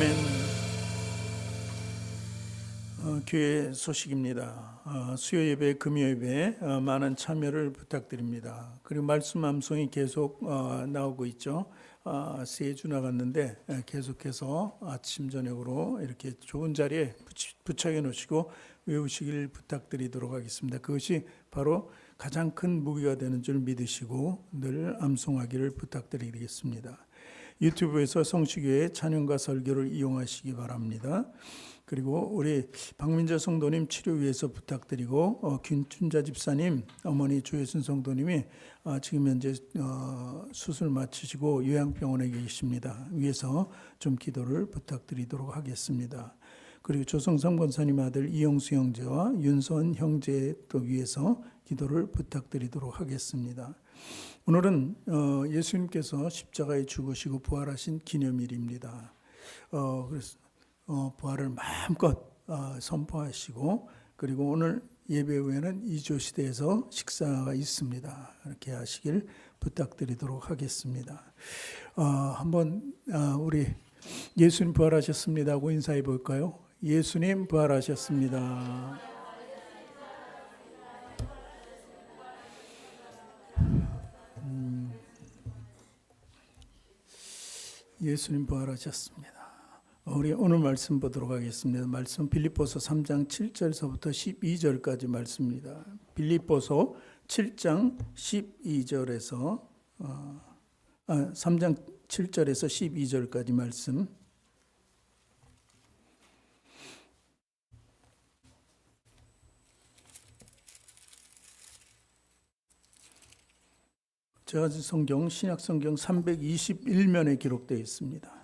아멘. 교회 소식입니다. 수요 예배, 금요 예배 많은 참여를 부탁드립니다. 그리고 말씀 암송이 계속 나오고 있죠. 세 주 나갔는데 계속해서 아침 저녁으로 이렇게 좋은 자리에 부착해 놓으시고 외우시길 부탁드리도록 하겠습니다. 그것이 바로 가장 큰 무기가 되는 줄 믿으시고 늘 암송하기를 부탁드리겠습니다. 유튜브에서 성시교회 찬양과 설교를 이용하시기 바랍니다. 그리고 우리 박민자 성도님 치료 위해서 부탁드리고 김춘자 집사님, 어머니 조혜순 성도님이 지금 현재 수술 마치시고 요양병원에 계십니다. 위해서 좀 기도를 부탁드리도록 하겠습니다. 그리고 조성상 권사님 아들 이영수 형제와 윤선 형제 또 위해서 기도를 부탁드리도록 하겠습니다. 오늘은 예수님께서 십자가에 죽으시고 부활하신 기념일입니다. 그래서 부활을 마음껏 선포하시고 그리고 오늘 예배 후에는 이조시대에서 식사가 있습니다. 이렇게 하시길 부탁드리도록 하겠습니다. 한번 우리 예수님 부활하셨습니다 하고 인사해 볼까요? 예수님 부활하셨습니다. 예수님 부활하셨습니다. 우리 오늘 말씀 보도록 하겠습니다. 말씀 빌립보서 3장 7절서부터 12절까지 말씀입니다. 빌립보서 7장 12절에서 3장 7절에서 12절까지 말씀. 제가 성경 신약 성경 321면에 기록되어 있습니다.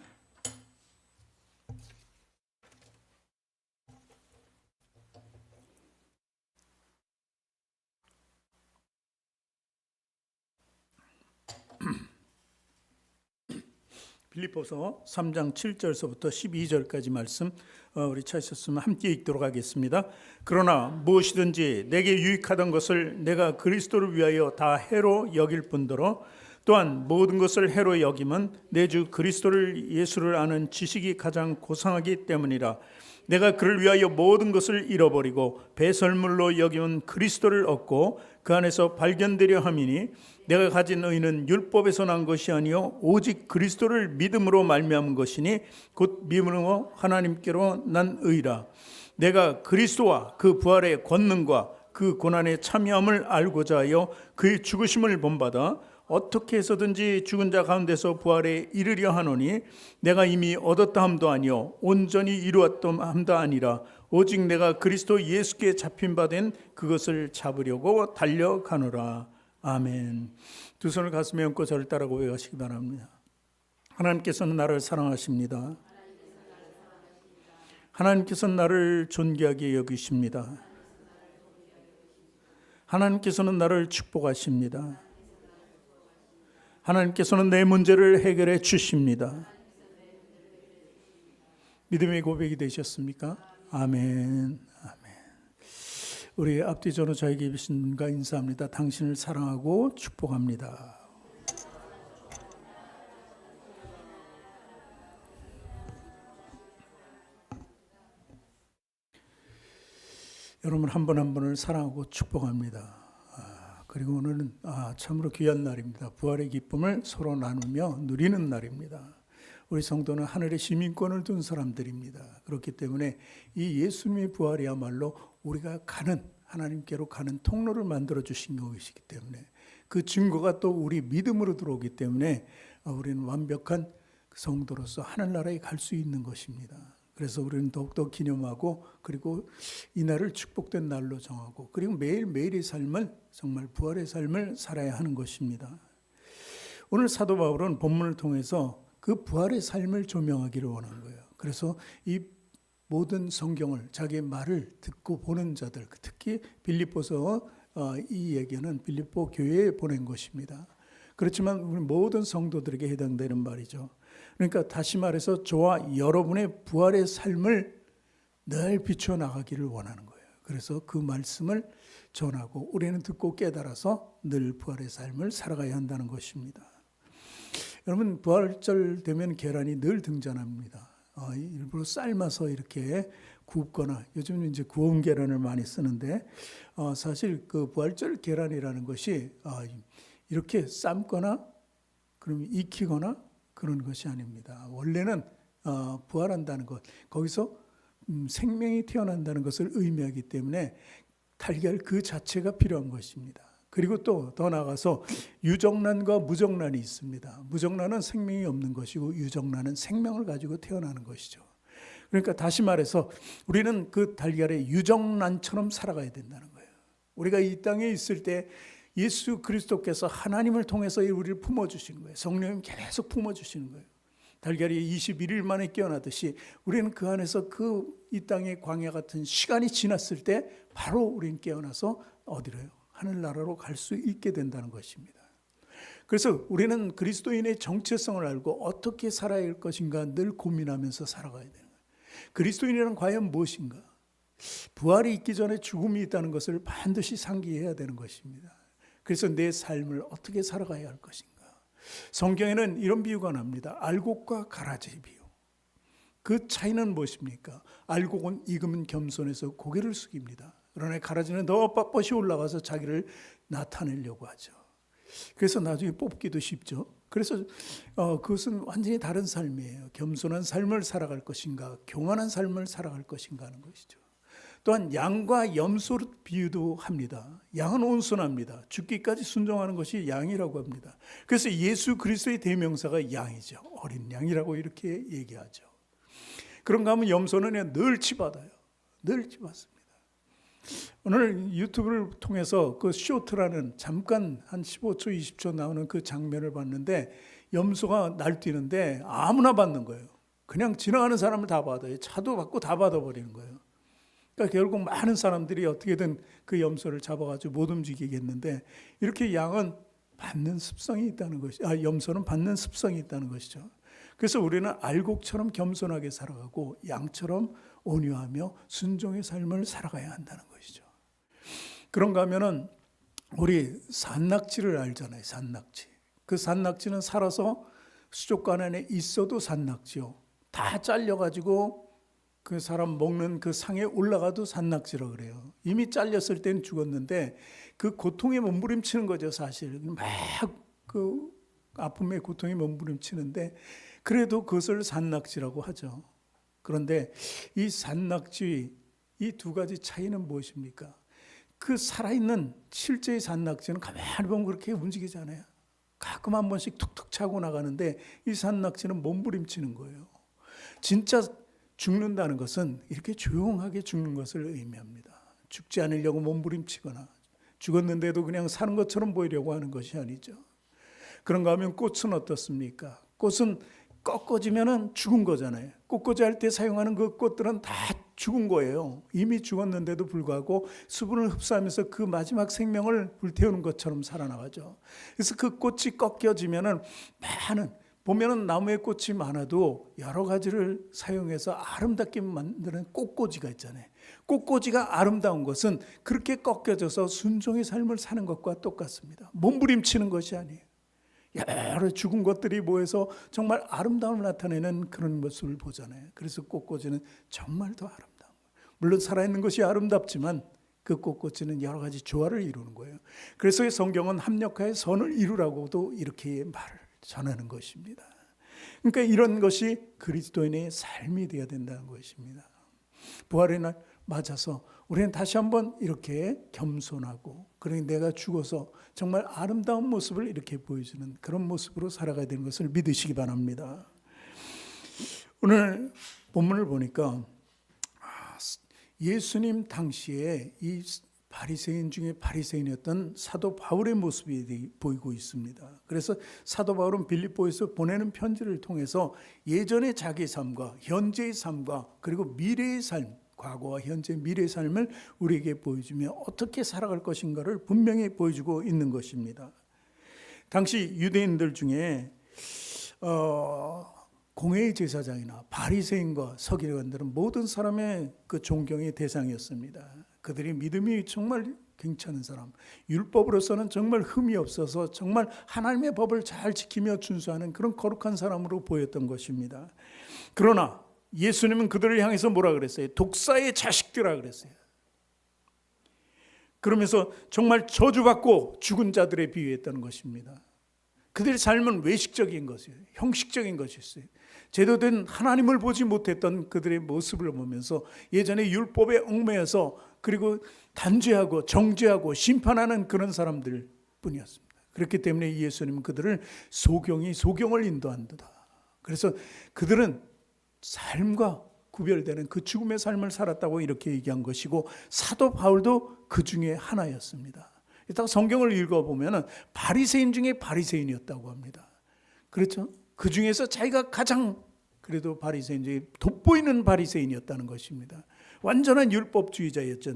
빌립보서 3장 7절서부터 12절까지 말씀 우리 찾으셨으면 함께 읽도록 하겠습니다. 그러나 무엇이든지 내게 유익하던 것을 내가 그리스도를 위하여 다 해로 여길 뿐더러 또한 모든 것을 해로 여김은 내 주 그리스도를 예수를 아는 지식이 가장 고상하기 때문이라. 내가 그를 위하여 모든 것을 잃어버리고 배설물로 여기면 그리스도를 얻고 그 안에서 발견되려 함이니 내가 가진 의는 율법에서 난 것이 아니요 오직 그리스도를 믿음으로 말미암은 것이니 곧 믿음으로 하나님께로 난 의라. 내가 그리스도와 그 부활의 권능과 그 고난의 참여함을 알고자 하여 그의 죽으심을 본받아 어떻게 해서든지 죽은 자 가운데서 부활에 이르려 하노니 내가 이미 얻었다 함도 아니요 온전히 이루었다 함도 아니라 오직 내가 그리스도 예수께 잡힌 바 된 그것을 잡으려고 달려가노라. 아멘. 두 손을 가슴에 얹고 저를 따라 고백하시기 바랍니다. 하나님께서는 나를 사랑하십니다. 하나님께서는 나를 존귀하게 여기십니다. 하나님께서는 나를 축복하십니다. 하나님께서는 내 문제를 해결해 주십니다. 믿음의 고백이 되셨습니까? 아멘. 아멘. 우리 앞뒤 전후좌에 계신 분과 인사합니다. 당신을 사랑하고 축복합니다. 여러분 한 분 한 분을 사랑하고 축복합니다. 그리고 오늘은 참으로 귀한 날입니다. 부활의 기쁨을 서로 나누며 누리는 날입니다. 우리 성도는 하늘의 시민권을 둔 사람들입니다. 그렇기 때문에 이 예수님의 부활이야말로 우리가 하나님께로 가는 통로를 만들어 주신 것이기 때문에 그 증거가 또 우리 믿음으로 들어오기 때문에 우리는 완벽한 성도로서 하늘나라에 갈 수 있는 것입니다. 그래서 우리는 더욱더 기념하고 그리고 이 날을 축복된 날로 정하고 그리고 매일매일의 삶을 정말 부활의 삶을 살아야 하는 것입니다. 오늘 사도 바울은 본문을 통해서 그 부활의 삶을 조명하기를 원한 거예요. 그래서 이 모든 성경을 자기의 말을 듣고 보는 자들, 특히 빌립보서 이 얘기는 빌립보 교회에 보낸 것입니다. 그렇지만 우리 모든 성도들에게 해당되는 말이죠. 그러니까 다시 말해서 저와 여러분의 부활의 삶을 늘 비추어 나가기를 원하는 거예요. 그래서 그 말씀을 전하고 우리는 듣고 깨달아서 늘 부활의 삶을 살아가야 한다는 것입니다. 여러분 부활절 되면 계란이 늘 등장합니다. 일부러 삶아서 이렇게 굽거나, 요즘은 이제 구운 계란을 많이 쓰는데, 사실 그 부활절 계란이라는 것이 이렇게 삶거나 그럼 익히거나 그런 것이 아닙니다. 원래는 부활한다는 것, 거기서 생명이 태어난다는 것을 의미하기 때문에 달걀 그 자체가 필요한 것입니다. 그리고 또 더 나아가서 유정란과 무정란이 있습니다. 무정란은 생명이 없는 것이고 유정란은 생명을 가지고 태어나는 것이죠. 그러니까 다시 말해서 우리는 그 달걀의 유정란처럼 살아가야 된다는 거예요. 우리가 이 땅에 있을 때 예수 그리스도께서 하나님을 통해서 우리를 품어주시는 거예요. 성령님 계속 품어주시는 거예요. 달걀이 21일 만에 깨어나듯이 우리는 그 안에서 이 땅의 광야 같은 시간이 지났을 때 바로 우리는 깨어나서 어디로요? 하늘나라로 갈 수 있게 된다는 것입니다. 그래서 우리는 그리스도인의 정체성을 알고 어떻게 살아야 할 것인가 늘 고민하면서 살아가야 되는 거예요. 그리스도인이란 과연 무엇인가? 부활이 있기 전에 죽음이 있다는 것을 반드시 상기해야 되는 것입니다. 그래서 내 삶을 어떻게 살아가야 할 것인가? 성경에는 이런 비유가 납니다. 알곡과 가라지의 비유. 그 차이는 무엇입니까? 알곡은 익으면 겸손해서 고개를 숙입니다. 그러나 가라지는 더 빳빳이 올라가서 자기를 나타내려고 하죠. 그래서 나중에 뽑기도 쉽죠. 그래서 그것은 완전히 다른 삶이에요. 겸손한 삶을 살아갈 것인가, 교만한 삶을 살아갈 것인가 하는 것이죠. 또한 양과 염소 비유도 합니다. 양은 온순합니다. 죽기까지 순종하는 것이 양이라고 합니다. 그래서 예수 그리스도의 대명사가 양이죠. 어린 양이라고 이렇게 얘기하죠. 그런가 하면 염소는 늘 치받아요. 늘 치받습니다. 오늘 유튜브를 통해서 그 쇼트라는 잠깐 한 15초, 20초 나오는 그 장면을 봤는데 염소가 날뛰는데 아무나 받는 거예요. 그냥 지나가는 사람을 다 받아요. 차도 받고 다 받아버리는 거예요. 그러니까 결국 많은 사람들이 어떻게든 그 염소를 잡아가지고 못 움직이겠는데 이렇게 양은 받는 습성이 있다는 것이, 염소는 받는 습성이 있다는 것이죠. 그래서 우리는 알곡처럼 겸손하게 살아가고 양처럼 온유하며 순종의 삶을 살아가야 한다는 것이죠. 그런가 하면은 우리 산낙지를 알잖아요. 산낙지. 그 산낙지는 살아서 수족관 안에 있어도 산낙지요. 다 잘려가지고 그 사람 먹는 그 상에 올라가도 산낙지라고 그래요. 이미 잘렸을 때는 죽었는데 그 고통에 몸부림치는 거죠, 사실. 막 그 아픔의 고통에 몸부림치는데 그래도 그것을 산낙지라고 하죠. 그런데 이 산낙지, 이 두 가지 차이는 무엇입니까? 그 살아있는 실제의 산낙지는 가만히 보면 그렇게 움직이잖아요. 가끔 한 번씩 툭툭 차고 나가는데 이 산낙지는 몸부림치는 거예요. 진짜 죽는다는 것은 이렇게 조용하게 죽는 것을 의미합니다. 죽지 않으려고 몸부림치거나 죽었는데도 그냥 사는 것처럼 보이려고 하는 것이 아니죠. 그런가 하면 꽃은 어떻습니까? 꽃은 꺾어지면 죽은 거잖아요. 꽃꽂이 할 때 사용하는 그 꽃들은 다 죽은 거예요. 이미 죽었는데도 불구하고 수분을 흡수하면서 그 마지막 생명을 불태우는 것처럼 살아나가죠. 그래서 그 꽃이 꺾여지면 많은, 보면은 나무에 꽃이 많아도 여러 가지를 사용해서 아름답게 만드는 꽃꽂이가 있잖아요. 꽃꽂이가 아름다운 것은 그렇게 꺾여져서 순종의 삶을 사는 것과 똑같습니다. 몸부림치는 것이 아니에요. 여러 죽은 것들이 모여서 정말 아름다움을 나타내는 그런 모습을 보잖아요. 그래서 꽃꽂이는 정말 더 아름다운 거예요. 물론 살아있는 것이 아름답지만 그 꽃꽂이는 여러 가지 조화를 이루는 거예요. 그래서 성경은 합력하여 선을 이루라고도 이렇게 말을 전하는 것입니다. 그러니까 이런 것이 그리스도인의 삶이 되어야 된다는 것입니다. 부활의 날 맞아서 우리는 다시 한번 이렇게 겸손하고, 그러니 내가 죽어서 정말 아름다운 모습을 이렇게 보여주는 그런 모습으로 살아가야 되는 것을 믿으시기 바랍니다. 오늘 본문을 보니까 예수님 당시에 이 바리새인 중에 바리새인이었던 사도 바울의 모습이 보이고 있습니다. 그래서 사도 바울은 빌립보에서 보내는 편지를 통해서 예전의 자기의 삶과 현재의 삶과 그리고 미래의 삶, 과거와 현재 미래의 삶을 우리에게 보여주며 어떻게 살아갈 것인가를 분명히 보여주고 있는 것입니다. 당시 유대인들 중에 공회의 제사장이나 바리새인과 서기관들은 모든 사람의 그 존경의 대상이었습니다. 그들이 믿음이 정말 괜찮은 사람, 율법으로서는 정말 흠이 없어서 정말 하나님의 법을 잘 지키며 준수하는 그런 거룩한 사람으로 보였던 것입니다. 그러나 예수님은 그들을 향해서 뭐라 그랬어요? 독사의 자식들이라 그랬어요. 그러면서 정말 저주받고 죽은 자들에 비유했다는 것입니다. 그들의 삶은 외식적인 것이에요. 형식적인 것이었어요. 제대로 된 하나님을 보지 못했던 그들의 모습을 보면서 예전에 율법에 얽매여서 그리고 단죄하고 정죄하고 심판하는 그런 사람들 뿐이었습니다. 그렇기 때문에 예수님은 그들을 소경을 인도한다. 그래서 그들은 삶과 구별되는 그 죽음의 삶을 살았다고 이렇게 얘기한 것이고, 사도 바울도 그 중에 하나였습니다. 이따가 성경을 읽어보면 바리새인 중에 바리새인이었다고 합니다. 그렇죠? 그 중에서 자기가 가장 그래도 바리새인 중에 돋보이는 바리새인이었다는 것입니다. 완전한 율법주의자였죠.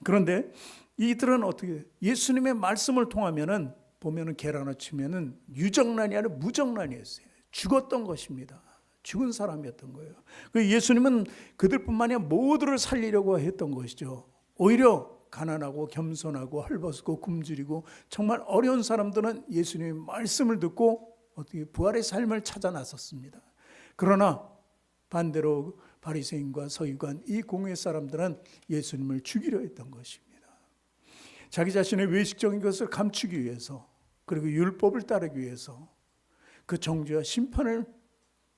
그런데 이들은 어떻게 예수님의 말씀을 통하면은 보면은 계란을 치면은 유정란이 아니라 무정란이었어요. 죽었던 것입니다. 죽은 사람이었던 거예요. 예수님은 그들뿐만 아니라 모두를 살리려고 했던 것이죠. 오히려 가난하고 겸손하고 헐벗고 굶주리고 정말 어려운 사람들은 예수님의 말씀을 듣고 어떻게 부활의 삶을 찾아 나섰습니다. 그러나 반대로 바리새인과 서기관 이 공회 사람들은 예수님을 죽이려 했던 것입니다. 자기 자신의 외식적인 것을 감추기 위해서, 그리고 율법을 따르기 위해서 그 정죄와 심판을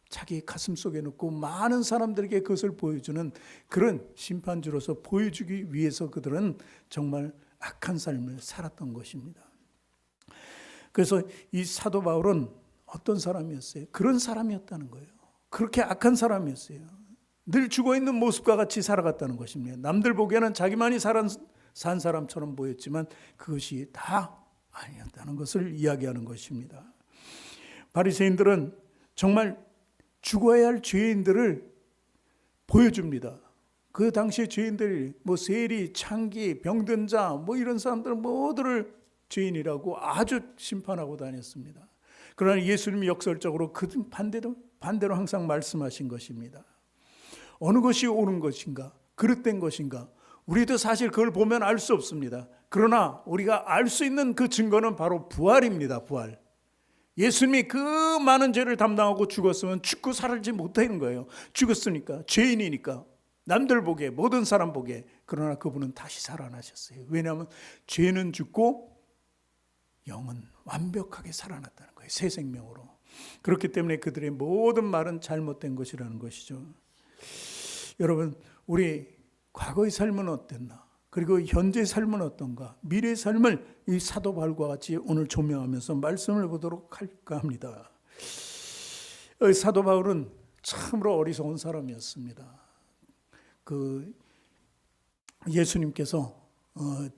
자기 가슴 속에 넣고 많은 사람들에게 그것을 보여주는 그런 심판주로서 보여주기 위해서 그들은 정말 악한 삶을 살았던 것입니다. 그래서 이 사도 바울은 어떤 사람이었어요? 그런 사람이었다는 거예요. 그렇게 악한 사람이었어요. 늘 죽어있는 모습과 같이 살아갔다는 것입니다. 남들 보기에는 자기만이 산 사람처럼 보였지만 그것이 다 아니었다는 것을 이야기하는 것입니다. 바리새인들은 정말 죽어야 할 죄인들을 보여줍니다. 그 당시에 죄인들이 세리, 창기, 병든 자 이런 사람들 모두를 죄인이라고 아주 심판하고 다녔습니다. 그러나 예수님이 역설적으로 그 반대로 항상 말씀하신 것입니다. 어느 것이 옳은 것인가, 그릇된 것인가, 우리도 사실 그걸 보면 알 수 없습니다. 그러나 우리가 알 수 있는 그 증거는 바로 부활입니다. 부활. 예수님이 그 많은 죄를 담당하고 죽었으면 죽고 살지 못하는 거예요. 죽었으니까, 죄인이니까, 남들 보기에, 모든 사람 보기에. 그러나 그분은 다시 살아나셨어요. 왜냐하면 죄는 죽고 영은 완벽하게 살아났다는 거예요. 새 생명으로. 그렇기 때문에 그들의 모든 말은 잘못된 것이라는 것이죠. 여러분, 우리 과거의 삶은 어땠나? 그리고 현재의 삶은 어떤가? 미래의 삶을 이 사도 바울과 같이 오늘 조명하면서 말씀을 보도록 할까 합니다. 사도 바울은 참으로 어리석은 사람이었습니다. 예수님께서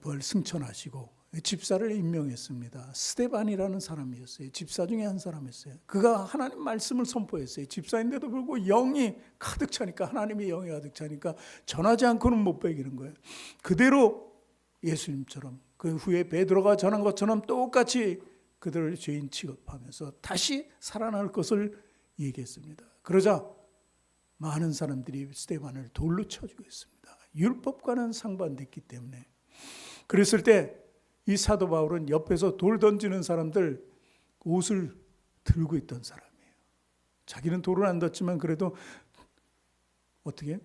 부활 승천하시고 집사를 임명했습니다. 스데반이라는 사람이었어요. 집사 중에 한 사람이었어요. 그가 하나님 말씀을 선포했어요. 집사인데도 불구하고 영이 가득 차니까, 하나님의 영이 가득 차니까 전하지 않고는 못 베기는 거예요. 그대로 예수님처럼, 그 후에 베드로가 전한 것처럼 똑같이 그들을 죄인 취급하면서 다시 살아날 것을 얘기했습니다. 그러자 많은 사람들이 스데반을 돌로 쳐 죽였습니다. 율법과는 상반됐기 때문에. 그랬을 때 이 사도 바울은 옆에서 돌 던지는 사람들 옷을 들고 있던 사람이에요. 자기는 돌을 안 던지만 그래도 어떻게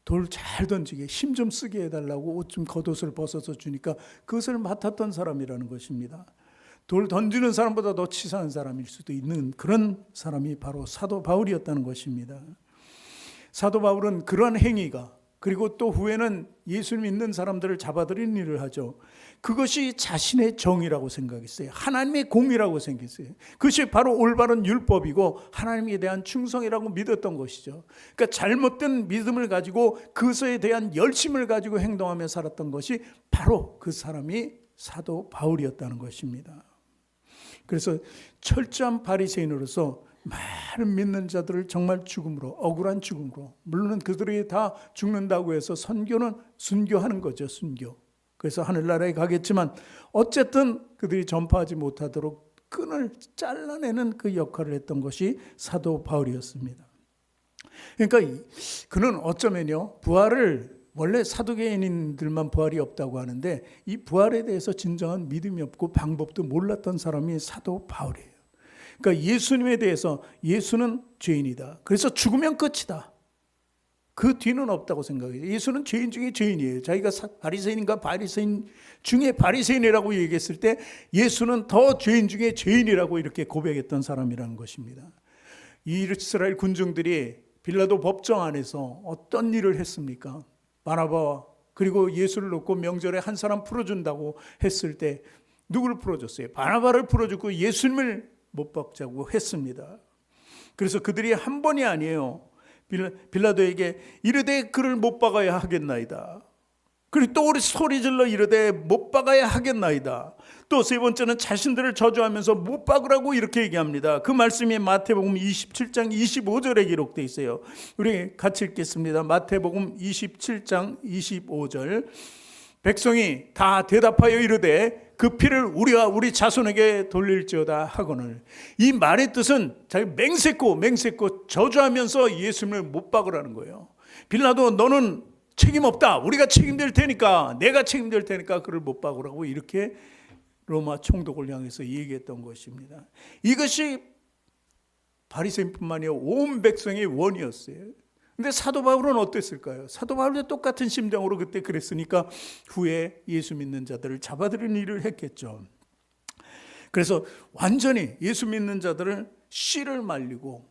돌 잘 던지게, 힘 좀 쓰게 해달라고 옷 좀 겉옷을 벗어서 주니까 그것을 맡았던 사람이라는 것입니다. 돌 던지는 사람보다 더 치사한 사람일 수도 있는 그런 사람이 바로 사도 바울이었다는 것입니다. 사도 바울은 그러한 행위가, 그리고 또 후에는 예수 믿는 사람들을 잡아들이는 일을 하죠. 그것이 자신의 정의라고 생각했어요. 하나님의 공의라고 생각했어요. 그것이 바로 올바른 율법이고 하나님에 대한 충성이라고 믿었던 것이죠. 그러니까 잘못된 믿음을 가지고 그것에 대한 열심을 가지고 행동하며 살았던 것이 바로 그 사람이 사도 바울이었다는 것입니다. 그래서 철저한 바리새인으로서 많은 믿는 자들을 정말 죽음으로, 억울한 죽음으로, 물론 그들이 다 죽는다고 해서 선교는 순교하는 거죠. 순교. 그래서 하늘나라에 가겠지만 어쨌든 그들이 전파하지 못하도록 끈을 잘라내는 그 역할을 했던 것이 사도 바울이었습니다. 그러니까 그는 어쩌면요, 부활을, 원래 사두개인들만 부활이 없다고 하는데 이 부활에 대해서 진정한 믿음이 없고 방법도 몰랐던 사람이 사도 바울이에요. 그러니까 예수님에 대해서, 예수는 죄인이다, 그래서 죽으면 끝이다, 그 뒤는 없다고 생각해요. 예수는 죄인 중에 죄인이에요. 자기가 바리새인인가 바리새인 중에 바리새인이라고 얘기했을 때 예수는 더 죄인 중에 죄인이라고 이렇게 고백했던 사람이라는 것입니다. 이스라엘 군중들이 빌라도 법정 안에서 어떤 일을 했습니까? 바나바 그리고 예수를 놓고 명절에 한 사람 풀어준다고 했을 때 누구를 풀어줬어요? 바나바를 풀어주고 예수님을 못 박자고 했습니다. 그래서 그들이 한 번이 아니에요. 빌라도에게 이르되 그를 못 박아야 하겠나이다. 그리고 또 우리 소리질러 이르되 못 박아야 하겠나이다. 또 세 번째는 자신들을 저주하면서 못 박으라고 이렇게 얘기합니다. 그 말씀이 마태복음 27장 25절에 기록되어 있어요. 우리 같이 읽겠습니다. 마태복음 27장 25절. 백성이 다 대답하여 이르되 그 피를 우리와 우리 자손에게 돌릴지어다 하거늘. 이 말의 뜻은 자기 맹세코 저주하면서 예수님을 못 박으라는 거예요. 빌라도 너는 책임 없다. 우리가 책임질 테니까, 내가 책임질 테니까 그를 못 박으라고 이렇게 로마 총독을 향해서 얘기했던 것입니다. 이것이 바리새인뿐만 아니라 온 백성의 원이었어요. 근데 사도 바울은 어땠을까요? 사도 바울도 똑같은 심정으로 그때 그랬으니까 후에 예수 믿는 자들을 잡아들이는 일을 했겠죠. 그래서 완전히 예수 믿는 자들을 씨를 말리고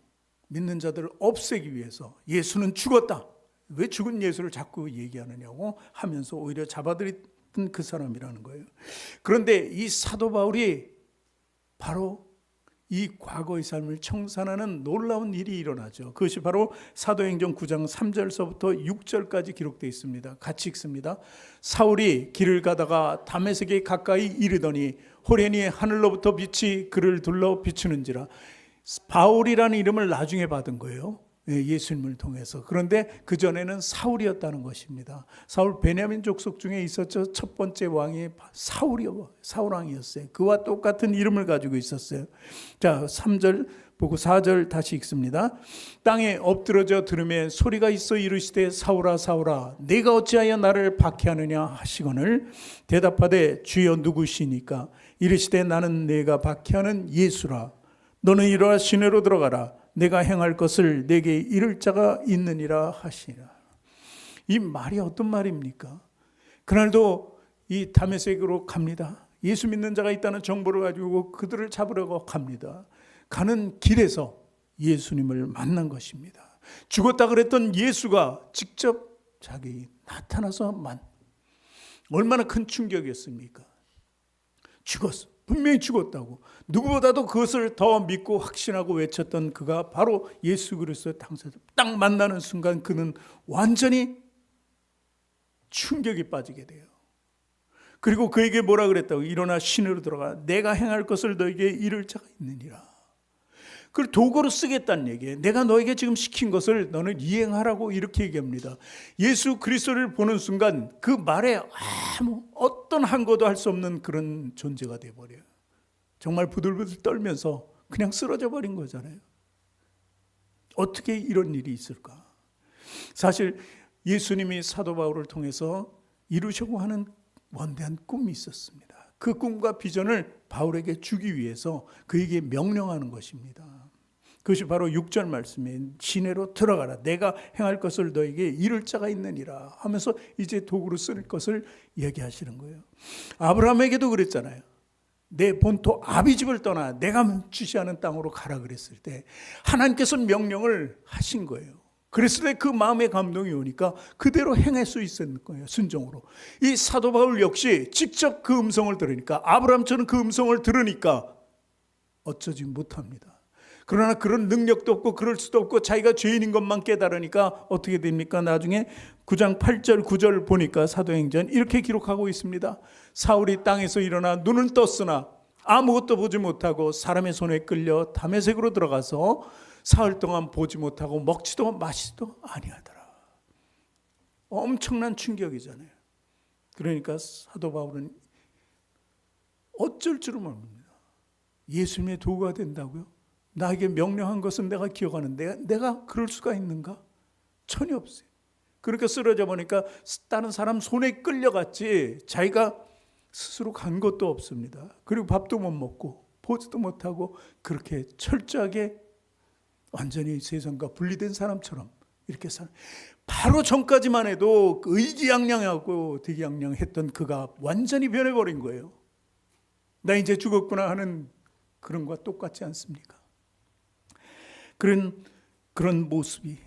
믿는 자들을 없애기 위해서 예수는 죽었다. 왜 죽은 예수를 자꾸 얘기하느냐고 하면서 오히려 잡아들였던 그 사람이라는 거예요. 그런데 이 사도 바울이 바로 이 과거의 삶을 청산하는 놀라운 일이 일어나죠. 그것이 바로 사도행전 9장 3절서부터 6절까지 기록되어 있습니다. 같이 읽습니다. 사울이 길을 가다가 다메섹에 가까이 이르더니 호련히 하늘로부터 빛이 그를 둘러 비추는지라. 바울이라는 이름을 나중에 받은 거예요. 예수님을 통해서. 그런데 그전에는 사울이었다는 것입니다. 사울 베냐민 족속 중에 있었죠. 첫 번째 왕이 사울왕이었어요. 그와 똑같은 이름을 가지고 있었어요. 자, 3절 보고 4절 다시 읽습니다. 땅에 엎드러져 들으매 소리가 있어 이르시되 사울아 사울아 네가 어찌하여 나를 박해하느냐 하시거늘 대답하되 주여 누구시니까 이르시되 나는 네가 박해하는 예수라. 너는 이러한 시내로 들어가라. 내가 행할 것을 내게 이를 자가 있느니라 하시니라. 이 말이 어떤 말입니까? 그날도 이 다메섹으로 갑니다. 예수 믿는 자가 있다는 정보를 가지고 그들을 잡으려고 갑니다. 가는 길에서 예수님을 만난 것입니다. 죽었다 그랬던 예수가 직접 자기 나타나서 얼마나 큰 충격이었습니까? 죽었어. 분명히 죽었다고. 누구보다도 그것을 더 믿고 확신하고 외쳤던 그가 바로 예수 그리스도의 당사자. 딱 만나는 순간 그는 완전히 충격이 빠지게 돼요. 그리고 그에게 뭐라 그랬다고? 일어나 시내로 들어가. 내가 행할 것을 너에게 이를 자가 있느니라. 그걸 도구로 쓰겠다는 얘기예요. 내가 너에게 지금 시킨 것을 너는 이행하라고 이렇게 얘기합니다. 예수 그리스도를 보는 순간 그 말에 어떤 한거도 할 수 없는 그런 존재가 되어버려요. 정말 부들부들 떨면서 그냥 쓰러져 버린 거잖아요. 어떻게 이런 일이 있을까? 사실 예수님이 사도 바울을 통해서 이루려고 하는 원대한 꿈이 있었습니다. 그 꿈과 비전을 바울에게 주기 위해서 그에게 명령하는 것입니다. 그것이 바로 6절 말씀에 시내로 들어가라. 내가 행할 것을 너에게 이를 자가 있느니라 하면서 이제 도구로 쓸 것을 얘기하시는 거예요. 아브라함에게도 그랬잖아요. 내 본토 아비집을 떠나 내가 지시하는 땅으로 가라 그랬을 때 하나님께서 명령을 하신 거예요. 그랬을 때 그 마음의 감동이 오니까 그대로 행할 수 있었는 거예요. 순종으로. 이 사도 바울 역시 직접 그 음성을 들으니까 아브라함처럼 그 음성을 들으니까 어쩌지 못합니다. 그러나 그런 능력도 없고 그럴 수도 없고 자기가 죄인인 것만 깨달으니까 어떻게 됩니까? 나중에 9장 8절 9절 보니까 사도행전 이렇게 기록하고 있습니다. 사울이 땅에서 일어나 눈은 떴으나 아무것도 보지 못하고 사람의 손에 끌려 다메섹으로 들어가서 사흘 동안 보지 못하고 먹지도 마시지도 아니하더라. 엄청난 충격이잖아요. 그러니까 사도 바울은 어쩔 줄을 모릅니다. 예수님의 도구가 된다고요? 나에게 명령한 것은 내가 기억하는데 내가 그럴 수가 있는가? 전혀 없어요. 그러니까 쓰러져 보니까 다른 사람 손에 끌려갔지 자기가 스스로 간 것도 없습니다. 그리고 밥도 못 먹고 보지도 못하고 그렇게 철저하게 완전히 세상과 분리된 사람처럼 이렇게 바로 전까지만 해도 의기양양하고 득양양했던 그가 완전히 변해버린 거예요. 나 이제 죽었구나 하는 그런 것과 똑같지 않습니까? 그런 모습이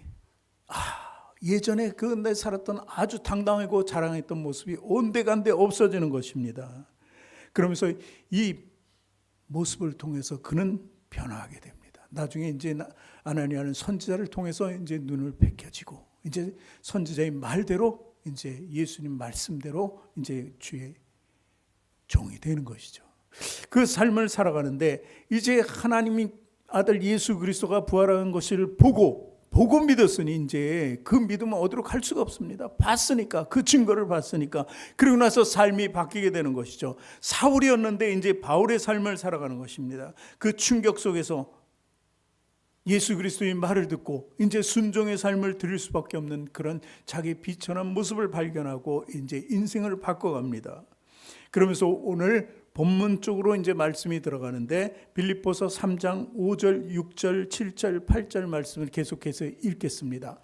예전에 내 살았던 아주 당당하고 자랑했던 모습이 온데간데 없어지는 것입니다. 그러면서 이 모습을 통해서 그는 변화하게 됩니다. 나중에 이제 아나니아는 선지자를 통해서 이제 눈을 밝혀지고 이제 선지자의 말대로 이제 예수님 말씀대로 이제 주의 종이 되는 것이죠. 그 삶을 살아가는데 이제 하나님이 아들 예수 그리스도가 부활한 것을 보고 믿었으니 이제 그 믿음은 어디로 갈 수가 없습니다. 봤으니까, 그 증거를 봤으니까. 그리고 나서 삶이 바뀌게 되는 것이죠. 사울이었는데 이제 바울의 삶을 살아가는 것입니다. 그 충격 속에서 예수 그리스도의 말을 듣고 이제 순종의 삶을 드릴 수밖에 없는 그런 자기 비천한 모습을 발견하고 이제 인생을 바꿔갑니다. 그러면서 오늘 본문 쪽으로 이제 말씀이 들어가는데 빌립보서 3장 5절, 6절, 7절, 8절 말씀을 계속해서 읽겠습니다.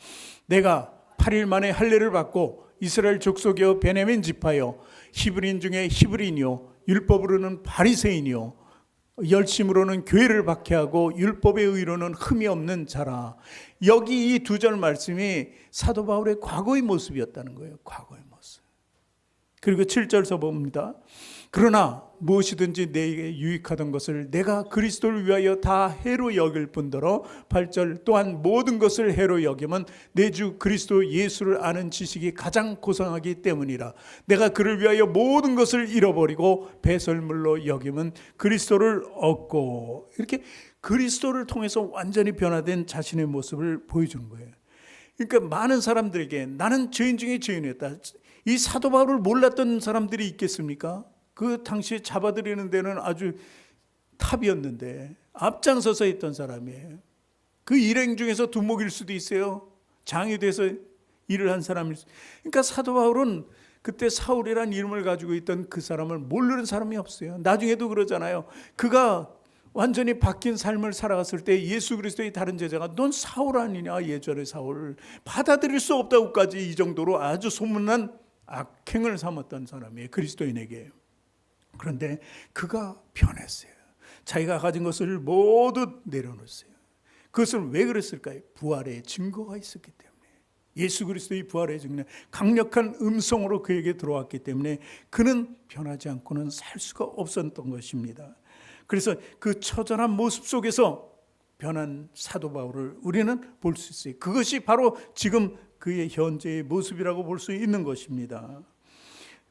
내가 8일 만에 할례를 받고 이스라엘 족속이여 베냐민 지파여 히브리인 중에 히브리인이요 율법으로는 바리새인이요 열심으로는 교회를 박해하고 율법의 의로는 흠이 없는 자라. 여기 이 두 절 말씀이 사도 바울의 과거의 모습이었다는 거예요. 과거의 모습. 그리고 7절서 봅니다. 그러나 무엇이든지 내게 유익하던 것을 내가 그리스도를 위하여 다 해로 여길 뿐더러 8절 또한 모든 것을 해로 여기면 내 주 그리스도 예수를 아는 지식이 가장 고상하기 때문이라. 내가 그를 위하여 모든 것을 잃어버리고 배설물로 여기면 그리스도를 얻고, 이렇게 그리스도를 통해서 완전히 변화된 자신의 모습을 보여주는 거예요. 그러니까 많은 사람들에게 나는 죄인 중에 죄인이었다. 이 사도 바울을 몰랐던 사람들이 있겠습니까? 그 당시에 잡아들이는 데는 아주 탑이었는데 앞장서서 있던 사람이에요. 그 일행 중에서 두목일 수도 있어요. 장이 돼서 일을 한 사람일 수. 그러니까 사도 바울은 그때 사울이라는 이름을 가지고 있던 그 사람을 모르는 사람이 없어요. 나중에도 그러잖아요. 그가 완전히 바뀐 삶을 살아갔을 때 예수 그리스도의 다른 제자가 넌 사울 아니냐, 예전의 사울. 받아들일 수 없다고까지 이 정도로 아주 소문난 악행을 삼았던 사람이에요. 그리스도인에게. 그런데 그가 변했어요. 자기가 가진 것을 모두 내려놓았어요. 그것은 왜 그랬을까요? 부활의 증거가 있었기 때문에. 예수 그리스도의 부활의 증거는 강력한 음성으로 그에게 들어왔기 때문에 그는 변하지 않고는 살 수가 없었던 것입니다. 그래서 그 처절한 모습 속에서 변한 사도 바울을 우리는 볼 수 있어요. 그것이 바로 지금 그의 현재의 모습이라고 볼 수 있는 것입니다.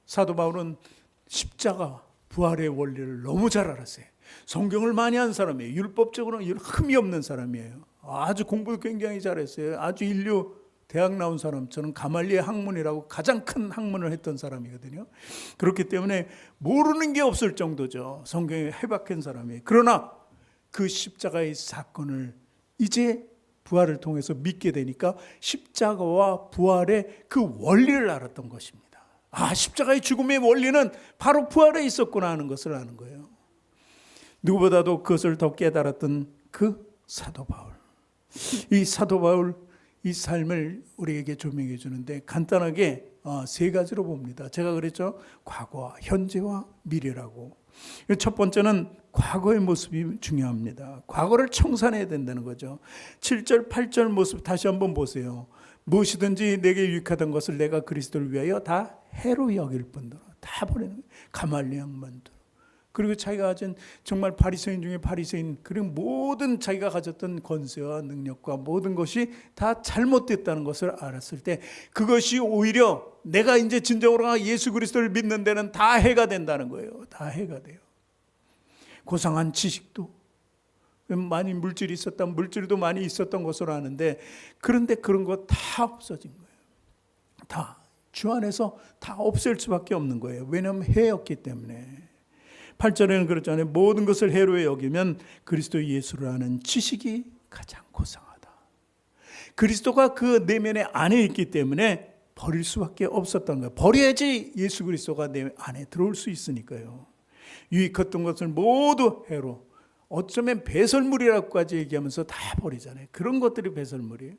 사도 바울은 십자가 부활의 원리를 너무 잘 알았어요. 성경을 많이 한 사람이에요. 율법적으로는 흠이 없는 사람이에요. 아주 공부도 굉장히 잘했어요. 아주 인류 대학 나온 사람, 저는 가말리엘 학문이라고 가장 큰 학문을 했던 사람이거든요. 그렇기 때문에 모르는 게 없을 정도죠. 성경에 해박한 사람이에요. 그러나 그 십자가의 사건을 이제 부활을 통해서 믿게 되니까 십자가와 부활의 그 원리를 알았던 것입니다. 십자가의 죽음의 원리는 바로 부활에 있었구나 하는 것을 아는 거예요. 누구보다도 그것을 더 깨달았던 그 사도 바울. 이 사도 바울 이 삶을 우리에게 조명해 주는데 간단하게 세 가지로 봅니다. 제가 그랬죠. 과거와 현재와 미래라고. 첫 번째는 과거의 모습이 중요합니다. 과거를 청산해야 된다는 거죠. 7절 8절 모습 다시 한번 보세요. 무엇이든지 내게 유익하던 것을 내가 그리스도를 위하여 다 해로 여길 뿐더러 다 버리는 거예요. 가말리엘 양반도. 그리고 자기가 가진 정말 바리새인 중에 바리새인, 그리고 모든 자기가 가졌던 권세와 능력과 모든 것이 다 잘못됐다는 것을 알았을 때 그것이 오히려 내가 이제 진정으로 예수 그리스도를 믿는 데는 다 해가 된다는 거예요. 다 해가 돼요. 고상한 지식도 많이 물질이 있었던, 물질도 많이 있었던 것으로 아는데 그런데 그런 거 다 없어진 거예요. 다 주 안에서 다 없앨 수밖에 없는 거예요. 왜냐하면 해였기 때문에. 8절에는 그렇잖아요. 모든 것을 해로 여기면 그리스도 예수를 아는 지식이 가장 고상하다. 그리스도가 그 내면의 안에 있기 때문에 버릴 수밖에 없었던 거예요. 버려야지 예수 그리스도가 내 안에 들어올 수 있으니까요. 유익했던 것을 모두 해로, 어쩌면 배설물이라고까지 얘기하면서 다 버리잖아요. 그런 것들이 배설물이에요.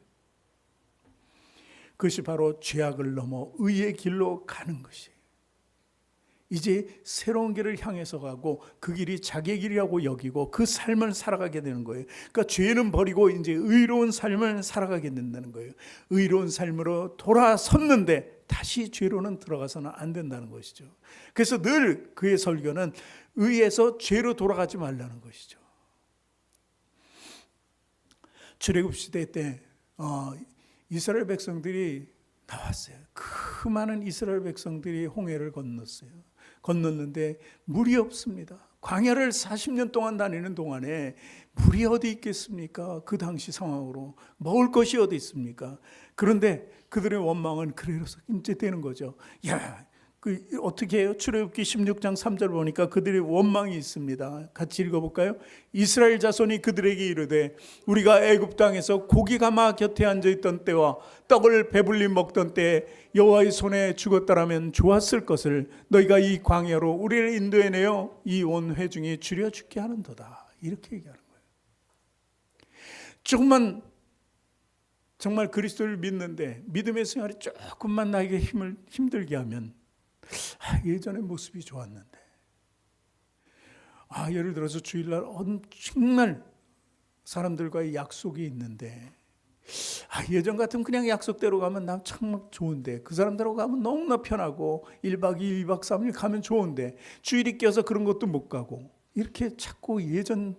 그것이 바로 죄악을 넘어 의의 길로 가는 것이에요. 이제 새로운 길을 향해서 가고 그 길이 자기의 길이라고 여기고 그 삶을 살아가게 되는 거예요. 그러니까 죄는 버리고 이제 의로운 삶을 살아가게 된다는 거예요. 의로운 삶으로 돌아섰는데 다시 죄로는 들어가서는 안 된다는 것이죠. 그래서 늘 그의 설교는 의에서 죄로 돌아가지 말라는 것이죠. 출애굽 시대 때 이스라엘 백성들이 나왔어요. 그 많은 이스라엘 백성들이 홍해를 건넜어요. 건넜는데 물이 없습니다. 광야를 40년 동안 다니는 동안에 물이 어디 있겠습니까? 그 당시 상황으로 먹을 것이 어디 있습니까? 그런데 그들의 원망은 그래서 이제 되는 거죠. 야, 어떻게 해요? 출애굽기 16장 3절 보니까 그들의 원망이 있습니다. 같이 읽어볼까요? 이스라엘 자손이 그들에게 이르되 우리가 애굽 땅에서 고기 가마 곁에 앉아있던 때와 떡을 배불리 먹던 때에 여호와의 손에 죽었더라면 좋았을 것을 너희가 이 광야로 우리를 인도해내어 이 온 회중이 줄여 죽게 하는도다. 이렇게 얘기하는 거예요. 조금만 정말 그리스도를 믿는데 믿음의 생활이 조금만 나에게 힘들게 하면 예전의 모습이 좋았는데, 예를 들어서 주일날 정말 사람들과의 약속이 있는데, 예전 같으면 그냥 약속대로 가면 난 참 좋은데, 그 사람들하고 가면 너무나 편하고 1박 2일, 2박 3일 가면 좋은데 주일이 껴서 그런 것도 못 가고, 이렇게 자꾸 예전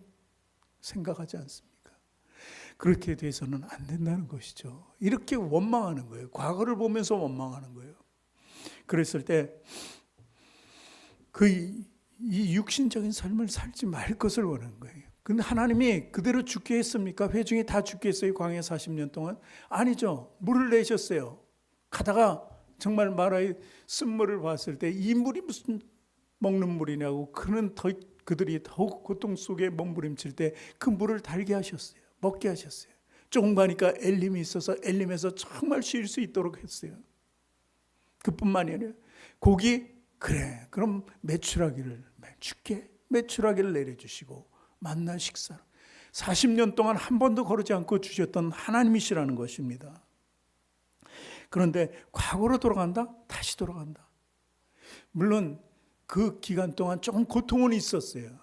생각하지 않습니까? 그렇게 돼서는 안 된다는 것이죠. 이렇게 원망하는 거예요. 과거를 보면서 원망하는 거예요. 그랬을 때 이 육신적인 삶을 살지 말 것을 원하는 거예요. 근데 하나님이 그대로 죽게 했습니까? 회중이 다 죽게 했어요? 광야 40년 동안? 아니죠. 물을 내셨어요. 가다가 정말 마라의 쓴물을 봤을 때 이 물이 무슨 먹는 물이냐고 그들이 더욱 고통 속에 몸부림칠 때 그 물을 달게 하셨어요. 먹게 하셨어요. 조금 가니까 엘림이 있어서 엘림에서 정말 쉴 수 있도록 했어요. 그뿐만이 아니라 고기, 그래 그럼 죽게 메추라기를 내려주시고 만나 식사, 40년 동안 한 번도 거르지 않고 주셨던 하나님이시라는 것입니다. 그런데 과거로 돌아간다? 다시 돌아간다. 물론 그 기간 동안 조금 고통은 있었어요.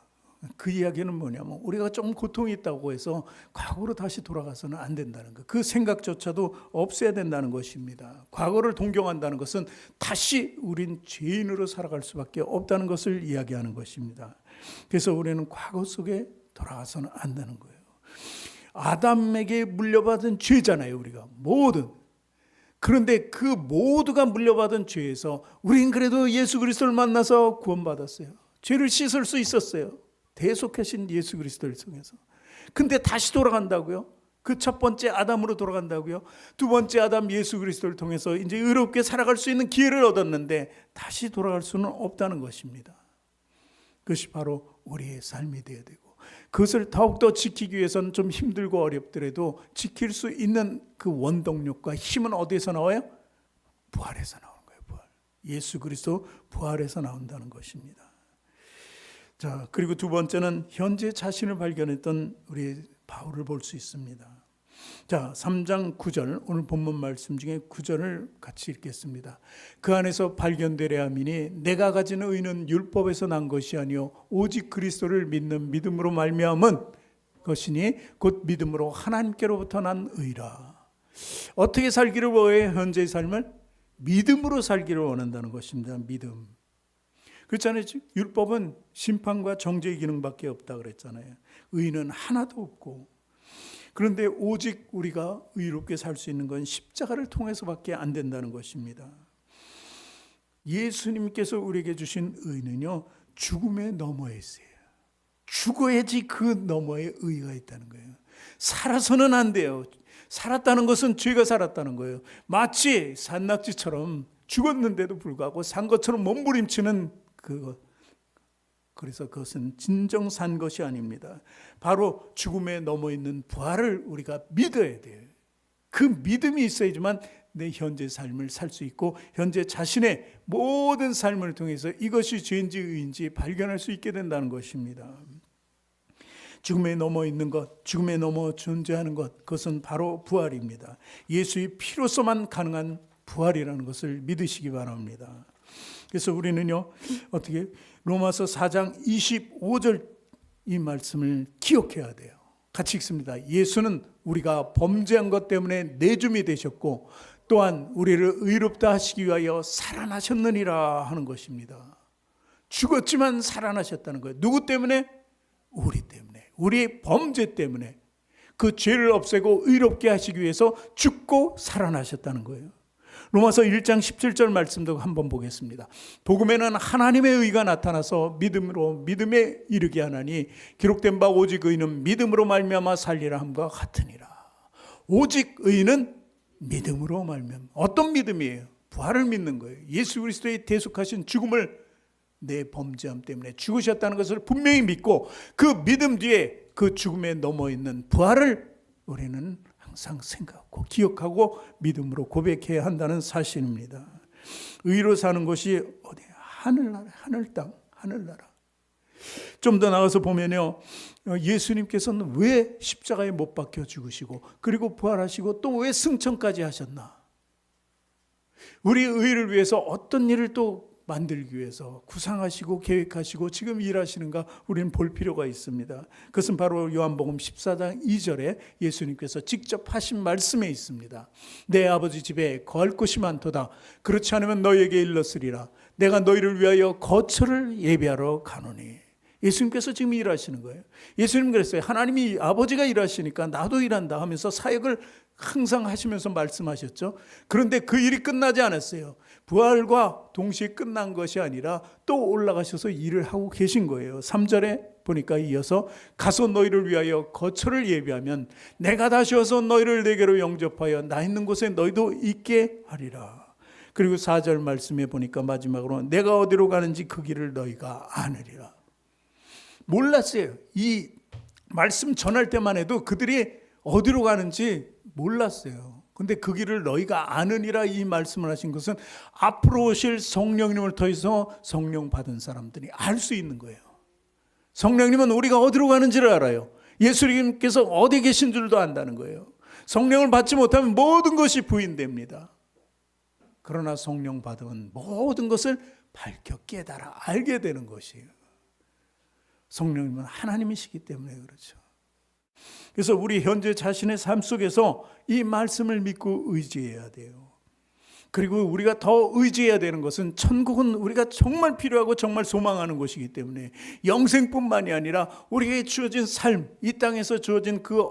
그 이야기는 뭐냐면 우리가 좀 고통이 있다고 해서 과거로 다시 돌아가서는 안 된다는 것, 그 생각조차도 없애야 된다는 것입니다. 과거를 동경한다는 것은 다시 우린 죄인으로 살아갈 수밖에 없다는 것을 이야기하는 것입니다. 그래서 우리는 과거 속에 돌아가서는 안 되는 거예요. 아담에게 물려받은 죄잖아요, 우리가 모든. 그런데 그 모두가 물려받은 죄에서 우린 그래도 예수 그리스도를 만나서 구원받았어요. 죄를 씻을 수 있었어요. 대속하신 예수 그리스도를 통해서. 근데 다시 돌아간다고요? 그 첫 번째 아담으로 돌아간다고요? 두 번째 아담 예수 그리스도를 통해서 이제 의롭게 살아갈 수 있는 기회를 얻었는데 다시 돌아갈 수는 없다는 것입니다. 그것이 바로 우리의 삶이 되어야 되고, 그것을 더욱더 지키기 위해서는 좀 힘들고 어렵더라도 지킬 수 있는 그 원동력과 힘은 어디에서 나와요? 부활에서 나오는 거예요. 부활. 예수 그리스도 부활에서 나온다는 것입니다. 자, 그리고 두 번째는 현재 자신을 발견했던 우리 바울을 볼 수 있습니다. 자, 3장 9절, 오늘 본문 말씀 중에 9절을 같이 읽겠습니다. 그 안에서 발견되려 함이니 내가 가진 의는 율법에서 난 것이 아니요 오직 그리스도를 믿는 믿음으로 말미암은 것이니 곧 믿음으로 하나님께로부터 난 의라. 어떻게 살기를 원해요? 현재의 삶을 믿음으로 살기를 원한다는 것입니다. 믿음. 그렇잖아요. 율법은 심판과 정죄의 기능밖에 없다 그랬잖아요. 의는 하나도 없고. 그런데 오직 우리가 의롭게 살 수 있는 건 십자가를 통해서밖에 안 된다는 것입니다. 예수님께서 우리에게 주신 의는요, 죽음의 너머에 있어요. 죽어야지 그 너머에 의가 있다는 거예요. 살아서는 안 돼요. 살았다는 것은 죄가 살았다는 거예요. 마치 산낙지처럼 죽었는데도 불구하고 산 것처럼 몸부림치는 그것. 그래서 그것은 진정 산 것이 아닙니다. 바로 죽음에 넘어 있는 부활을 우리가 믿어야 돼요. 그 믿음이 있어야지만 내 현재 삶을 살 수 있고 현재 자신의 모든 삶을 통해서 이것이 죄인지 의인지 발견할 수 있게 된다는 것입니다. 죽음에 넘어 있는 것, 죽음에 넘어 존재하는 것, 그것은 바로 부활입니다. 예수의 피로서만 가능한 부활이라는 것을 믿으시기 바랍니다. 그래서 우리는요, 어떻게 로마서 4장 25절 이 말씀을 기억해야 돼요. 같이 읽습니다. 예수는 우리가 범죄한 것 때문에 내줌이 되셨고 또한 우리를 의롭다 하시기 위하여 살아나셨느니라 하는 것입니다. 죽었지만 살아나셨다는 거예요. 누구 때문에? 우리 때문에. 우리의 범죄 때문에. 그 죄를 없애고 의롭게 하시기 위해서 죽고 살아나셨다는 거예요. 로마서 1장 17절 말씀도 한번 보겠습니다. 복음에는 하나님의 의가 나타나서 믿음으로 믿음에 이르게 하나니 기록된 바 오직 의는 믿음으로 말미암아 살리라 함과 같으니라. 오직 의는 믿음으로 말미암아. 어떤 믿음이에요? 부활을 믿는 거예요. 예수 그리스도의 대속하신 죽음을 내 범죄함 때문에 죽으셨다는 것을 분명히 믿고 그 믿음 뒤에 그 죽음에 넘어 있는 부활을 우리는 항상 생각하고 기억하고 믿음으로 고백해야 한다는 사실입니다. 의로 사는 것이 어디 하늘나라, 하늘땅, 하늘나라. 좀 더 나가서 보면요, 예수님께서는 왜 십자가에 못 박혀 죽으시고 그리고 부활하시고 또 왜 승천까지 하셨나? 우리 의를 위해서 어떤 일을 또 만들기 위해서 구상하시고 계획하시고 지금 일하시는가 우리는 볼 필요가 있습니다. 그것은 바로 요한복음 14장 2절에 예수님께서 직접 하신 말씀에 있습니다. 내 아버지 집에 거할 곳이 많도다. 그렇지 않으면 너희에게 일렀으리라. 내가 너희를 위하여 거처를 예비하러 가노니. 예수님께서 지금 일하시는 거예요. 예수님 그랬어요. 하나님이 아버지가 일하시니까 나도 일한다 하면서 사역을 항상 하시면서 말씀하셨죠. 그런데 그 일이 끝나지 않았어요. 부활과 동시에 끝난 것이 아니라 또 올라가셔서 일을 하고 계신 거예요. 3절에 보니까 이어서 가서 너희를 위하여 거처를 예비하면 내가 다시 와서 너희를 내게로 영접하여 나 있는 곳에 너희도 있게 하리라. 그리고 4절 말씀에 보니까 마지막으로 내가 어디로 가는지 그 길을 너희가 아느리라. 몰랐어요. 이 말씀 전할 때만 해도 그들이 어디로 가는지 몰랐어요. 근데 그 길을 너희가 아느니라 이 말씀을 하신 것은 앞으로 오실 성령님을 통해서 성령 받은 사람들이 알 수 있는 거예요. 성령님은 우리가 어디로 가는지를 알아요. 예수님께서 어디 계신 줄도 안다는 거예요. 성령을 받지 못하면 모든 것이 부인됩니다. 그러나 성령 받으면 모든 것을 밝혀 깨달아 알게 되는 것이에요. 성령님은 하나님이시기 때문에 그렇죠. 그래서 우리 현재 자신의 삶 속에서 이 말씀을 믿고 의지해야 돼요. 그리고 우리가 더 의지해야 되는 것은 천국은 우리가 정말 필요하고 정말 소망하는 곳이기 때문에 영생뿐만이 아니라 우리에게 주어진 삶, 이 땅에서 주어진 그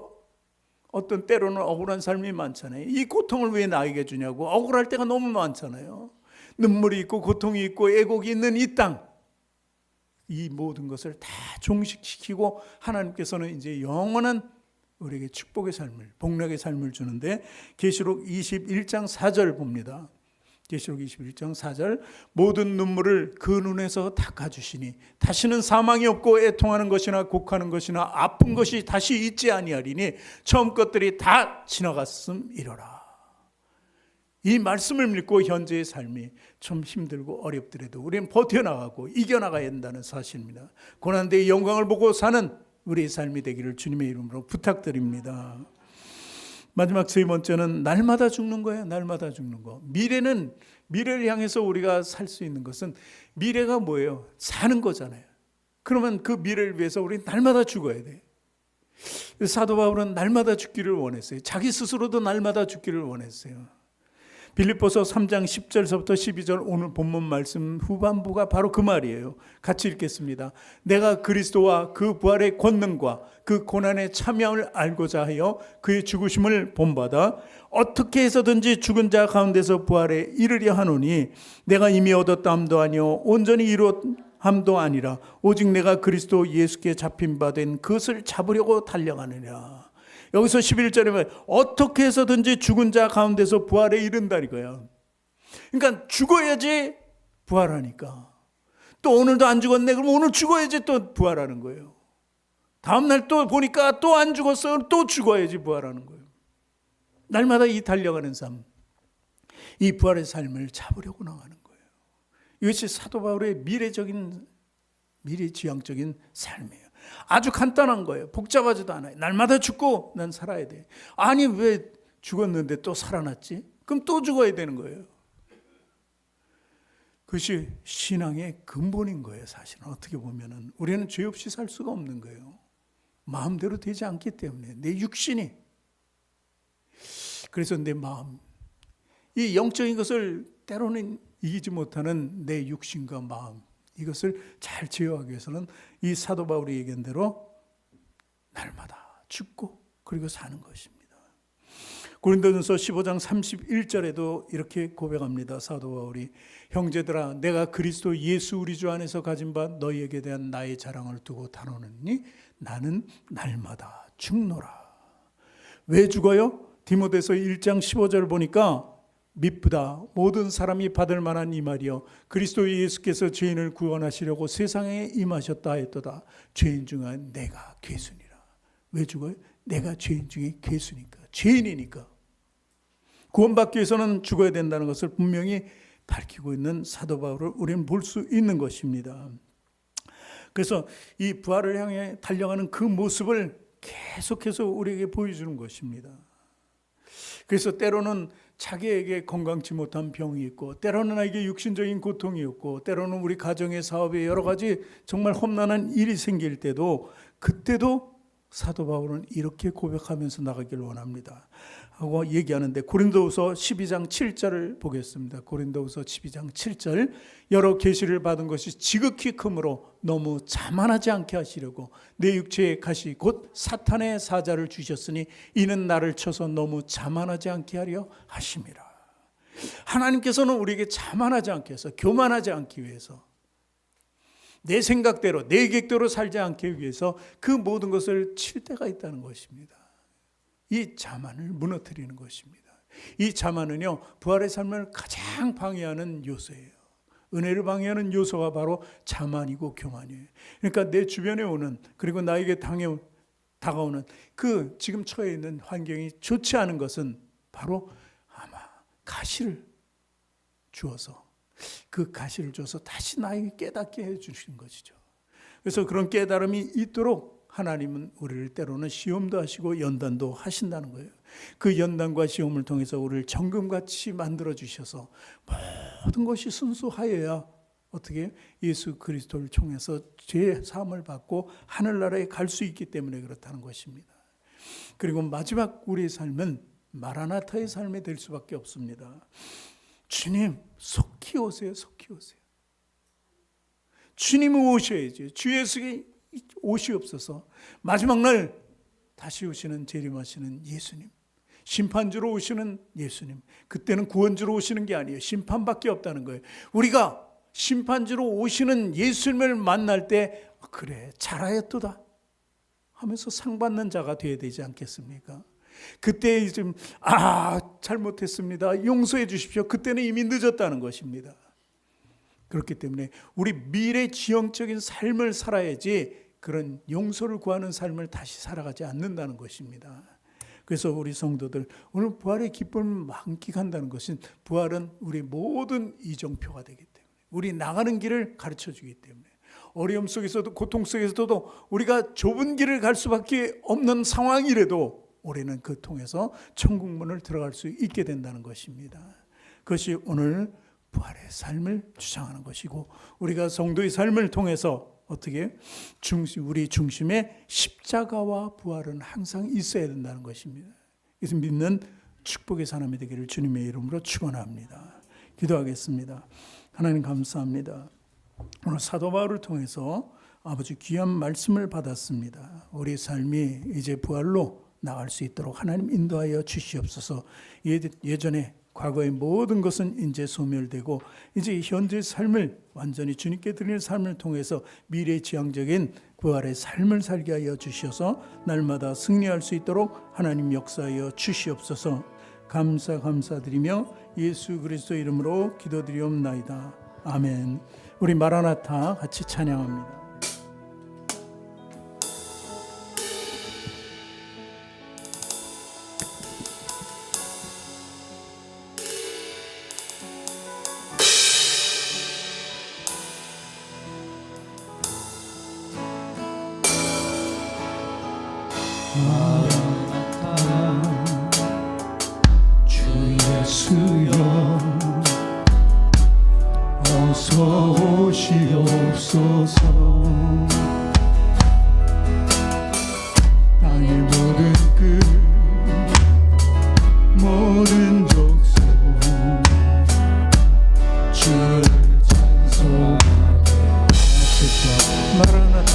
어떤 때로는 억울한 삶이 많잖아요. 이 고통을 왜 나에게 주냐고 억울할 때가 너무 많잖아요. 눈물이 있고 고통이 있고 애곡이 있는 이 땅. 이 모든 것을 다 종식시키고 하나님께서는 이제 영원한 우리에게 축복의 삶을, 복락의 삶을 주는데 계시록 21장 4절 봅니다. 계시록 21장 4절 모든 눈물을 그 눈에서 닦아주시니 다시는 사망이 없고 애통하는 것이나 곡하는 것이나 아픈 것이 다시 있지 아니하리니 처음 것들이 다 지나갔음이로라. 이 말씀을 믿고 현재의 삶이 좀 힘들고 어렵더라도 우리는 버텨나가고 이겨나가야 한다는 사실입니다. 고난대의 영광을 보고 사는 우리의 삶이 되기를 주님의 이름으로 부탁드립니다. 마지막 세 번째는 날마다 죽는 거예요. 날마다 죽는 거. 미래를 향해서 우리가 살 수 있는 것은 미래가 뭐예요? 사는 거잖아요. 그러면 그 미래를 위해서 우리는 날마다 죽어야 돼. 사도 바울은 날마다 죽기를 원했어요. 자기 스스로도 날마다 죽기를 원했어요. 빌립보서 3장 10절서부터 12절 오늘 본문 말씀 후반부가 바로 그 말이에요. 같이 읽겠습니다. 내가 그리스도와 그 부활의 권능과 그 고난의 참여함을 알고자 하여 그의 죽으심을 본받아 어떻게 해서든지 죽은 자 가운데서 부활에 이르려 하노니 내가 이미 얻었다 함도 아니요 온전히 이루었함도 아니라 오직 내가 그리스도 예수께 잡힌 바 된 그것을 잡으려고 달려가느니라. 여기서 11절에 어떻게 해서든지 죽은 자 가운데서 부활에 이른다 이거야. 그러니까 죽어야지 부활하니까. 또 오늘도 안 죽었네. 그럼 오늘 죽어야지 또 부활하는 거예요. 다음 날 또 보니까 또 안 죽었어. 또 죽어야지 부활하는 거예요. 날마다 이 달려가는 삶, 이 부활의 삶을 잡으려고 나가는 거예요. 이것이 사도 바울의 미래지향적인 삶이에요. 아주 간단한 거예요. 복잡하지도 않아요. 날마다 죽고 난 살아야 돼. 아니 왜 죽었는데 또 살아났지? 그럼 또 죽어야 되는 거예요. 그것이 신앙의 근본인 거예요. 사실은 어떻게 보면은 우리는 죄 없이 살 수가 없는 거예요. 마음대로 되지 않기 때문에 내 육신이, 그래서 내 마음, 이 영적인 것을 때로는 이기지 못하는 내 육신과 마음, 이것을 잘 제어하기 위해서는 이 사도 바울이 얘기한 대로 날마다 죽고 그리고 사는 것입니다. 고린도전서 15장 31절에도 이렇게 고백합니다. 사도 바울이 형제들아 내가 그리스도 예수 우리 주 안에서 가진 바 너희에게 대한 나의 자랑을 두고 다루느니 나는 날마다 죽노라. 왜 죽어요? 디모데서 1장 15절 보니까 미쁘다 모든 사람이 받을 만한 이 말이요 그리스도 예수께서 죄인을 구원하시려고 세상에 임하셨다 했도다. 죄인 중에 내가 괴수니라. 왜 죽어요? 내가 죄인 중에 괴수니까, 죄인이니까. 구원받기 위해서는 죽어야 된다는 것을 분명히 밝히고 있는 사도 바울을 우리는 볼 수 있는 것입니다. 그래서 이 부활을 향해 달려가는 그 모습을 계속해서 우리에게 보여주는 것입니다. 그래서 때로는 자기에게 건강치 못한 병이 있고, 때로는 나에게 육신적인 고통이 있고, 때로는 우리 가정의 사업에 여러 가지 정말 험난한 일이 생길 때도, 그때도 사도 바울은 이렇게 고백하면서 나가기를 원합니다 하고 얘기하는데, 고린도후서 12장 7절을 보겠습니다. 고린도후서 12장 7절 여러 계시를 받은 것이 지극히 크므로 너무 자만하지 않게 하시려고 내 육체의 가시 곧 사탄의 사자를 주셨으니 이는 나를 쳐서 너무 자만하지 않게 하려 하심이라. 하나님께서는 우리에게 자만하지 않게 해서, 교만하지 않기 위해서, 내 생각대로 내 계획대로 살지 않기 위해서 그 모든 것을 칠 때가 있다는 것입니다. 이 자만을 무너뜨리는 것입니다. 이 자만은요 부활의 삶을 가장 방해하는 요소예요. 은혜를 방해하는 요소가 바로 자만이고 교만이에요. 그러니까 내 주변에 오는, 그리고 나에게 다가오는 그 지금 처해 있는 환경이 좋지 않은 것은 바로 아마 가시를 주어서, 그 가시를 줘서 다시 나에게 깨닫게 해주신 것이죠. 그래서 그런 깨달음이 있도록 하나님은 우리를 때로는 시험도 하시고 연단도 하신다는 거예요. 그 연단과 시험을 통해서 우리를 정금같이 만들어 주셔서 모든 것이 순수하여야 어떻게 예수 그리스도를 통해서 죄의 사함을 받고 하늘나라에 갈 수 있기 때문에 그렇다는 것입니다. 그리고 마지막 우리의 삶은 마라나타의 삶이 될 수밖에 없습니다. 주님 속히 오세요. 속히 오세요. 주님은 오셔야지. 주 예수께 오시옵소서. 마지막 날 다시 오시는, 재림하시는 예수님, 심판주로 오시는 예수님, 그때는 구원주로 오시는 게 아니에요. 심판밖에 없다는 거예요. 우리가 심판주로 오시는 예수님을 만날 때 그래 잘하였도다 하면서 상 받는 자가 되어야 되지 않겠습니까? 그때 좀 잘못했습니다, 용서해 주십시오, 그때는 이미 늦었다는 것입니다. 그렇기 때문에 우리 미래 지형적인 삶을 살아야지 그런 용서를 구하는 삶을 다시 살아가지 않는다는 것입니다. 그래서 우리 성도들 오늘 부활의 기쁨을 만끽한다는 것은, 부활은 우리 모든 이정표가 되기 때문에, 우리 나가는 길을 가르쳐 주기 때문에, 어려움 속에서도 고통 속에서도 우리가 좁은 길을 갈 수밖에 없는 상황이라도 우리는 그 통해서 천국문을 들어갈 수 있게 된다는 것입니다. 그것이 오늘 부활의 삶을 주장하는 것이고, 우리가 성도의 삶을 통해서 어떻게 우리 중심에 십자가와 부활은 항상 있어야 된다는 것입니다. 그래서 믿는 축복의 사람이 되기를 주님의 이름으로 축원합니다. 기도하겠습니다. 하나님 감사합니다. 오늘 사도 바울을 통해서 아버지 귀한 말씀을 받았습니다. 우리 삶이 이제 부활로 나갈 수 있도록 하나님 인도하여 주시옵소서. 예전에 과거의 모든 것은 이제 소멸되고 이제 현재 삶을 완전히 주님께 드리는 삶을 통해서 미래지향적인 부활의 삶을 살게 하여 주셔서 날마다 승리할 수 있도록 하나님 역사하여 주시옵소서. 감사드리며 예수 그리스도 이름으로 기도드리옵나이다. 아멘. 우리 마라나타 같이 찬양합니다. 땅의 모든 끝 모든 족속 주를 찬송하게 하소서. 마라나타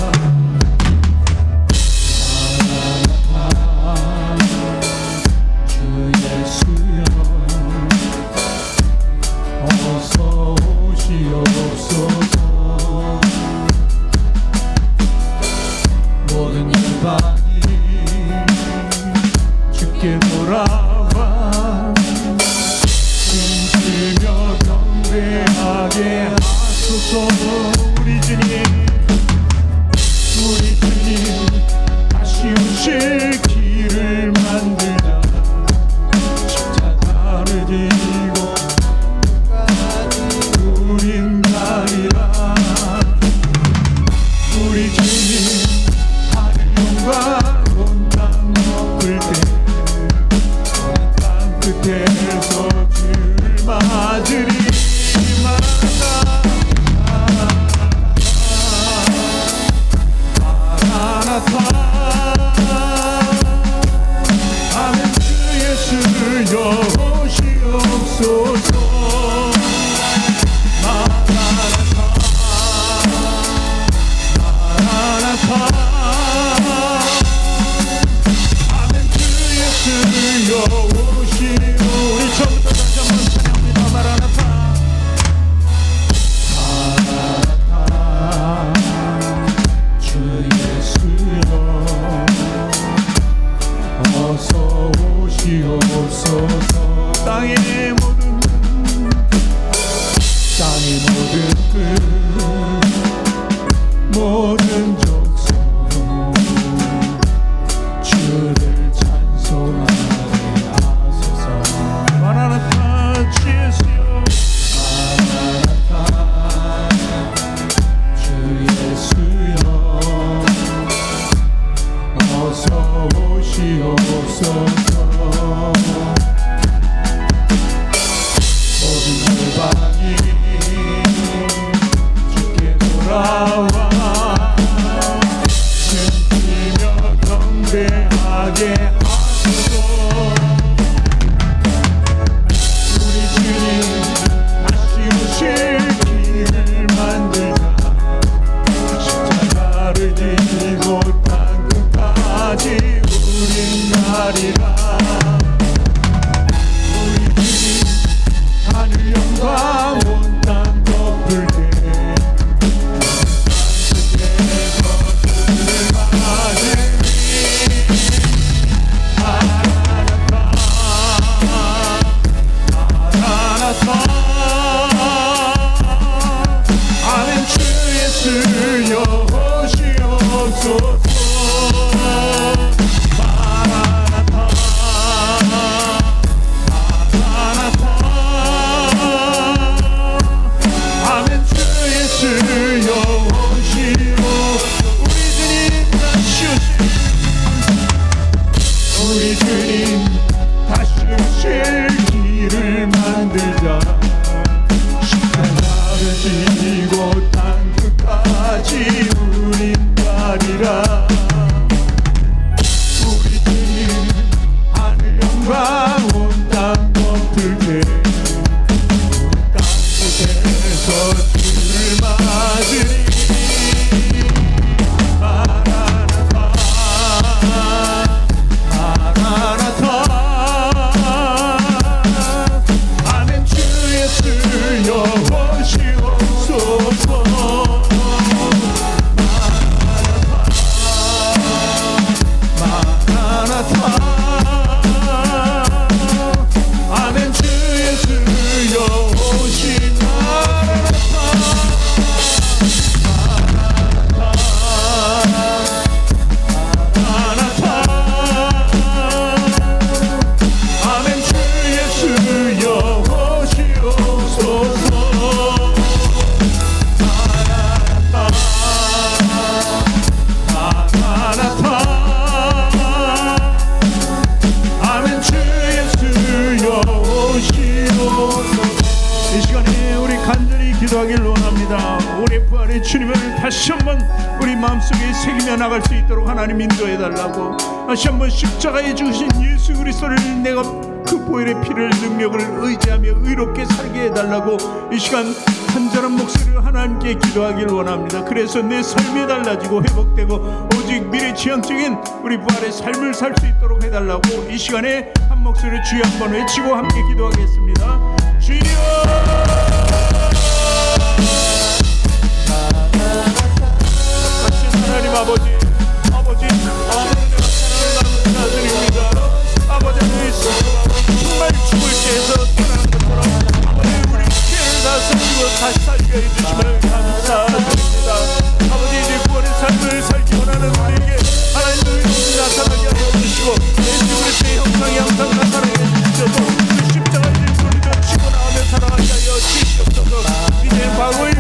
주 예수여 어서 오시옵소서. 모든 열방이 주께 돌아와 숨쉬며 경배하게 하소서. 우리 주님 다시 오실 길을 만들자. 십자가를 지고 우린 가리라. 우리 주님 하늘 영광 온 땅 덮을 때 땅 끝에서 주를 맞으리. 아멘. 주 예수여 오시옵소서. 마라나타 마라나타. 아멘. 주 예수여 오시오. 우리 처음부터 다시 한번 찬양합니다. 마라나타 마라나타. 주 예수여 어서 오시옵소서. 땅의 모든 끝 모든 족속 주를 찬송하게 하소서. 마라나타 주 예수여 마라나타 주 예수여 어서 오시옵소서. 모든 열방이 주께 돌아와 숨쉬며 경배하게 하소서. 우리 주님 다시 오실 길을 만들자. 십자가를 지고 땅 끝까지 우린 가리라. 우리 주님 하늘 영광 온 땅 덮을 때 땅끝에서 주를 맞으리. 마라나타 마라나타. 아멘. 주 예수여 오시옵소서. 마라나타 마라나타. 아멘. 주 예수여 오시오. 우리 주님 다시 우리 주님 다시 오실 길을 만들자. 십자가를 지고 땅 끝까지 우린 가리라. 우리 주님 하늘 영광 온 땅 덮을 때 땅 끝에서 주를 맞으리. 마라나타 마라나타. 아멘. 주 예수여 오시옵소서. 마라나타 아멘. 주 주님을 다시 한번 우리 마음속에 새기며 나갈 수 있도록 하나님 인도해 달라고, 다시 한번 십자가에 죽으신 예수 그리스도를 내가 그 보혈의 피를 능력을 의지하며 의롭게 살게 해달라고 이 시간 간절한 목소리로 하나님께 기도하길 원합니다. 그래서 내 삶이 달라지고 회복되고 오직 미래지향적인 우리 부활의 삶을 살 수 있도록 해달라고 이 시간에 한 목소리로 주여 한번 외치고 함께 기도하겠습니다. 주여, 하나님 아버지, 사랑드립니다. 아버지, 정말 죽을 때에서 태어난 것처럼 아버지 우리 죄를 다 살리고 다시 살게 해주시면 감사드립니다. 아버지, 이제 구원의 삶을 살기 원하는 우리에게 하나님의 의로움이 나타나게 하여 주시고 예수 그리스도의 형상이 항상 나타나게 해주셔서 그 십자가의 소리도 치고 나오며 살아가게 하여 주시옵소서. 이제 과거의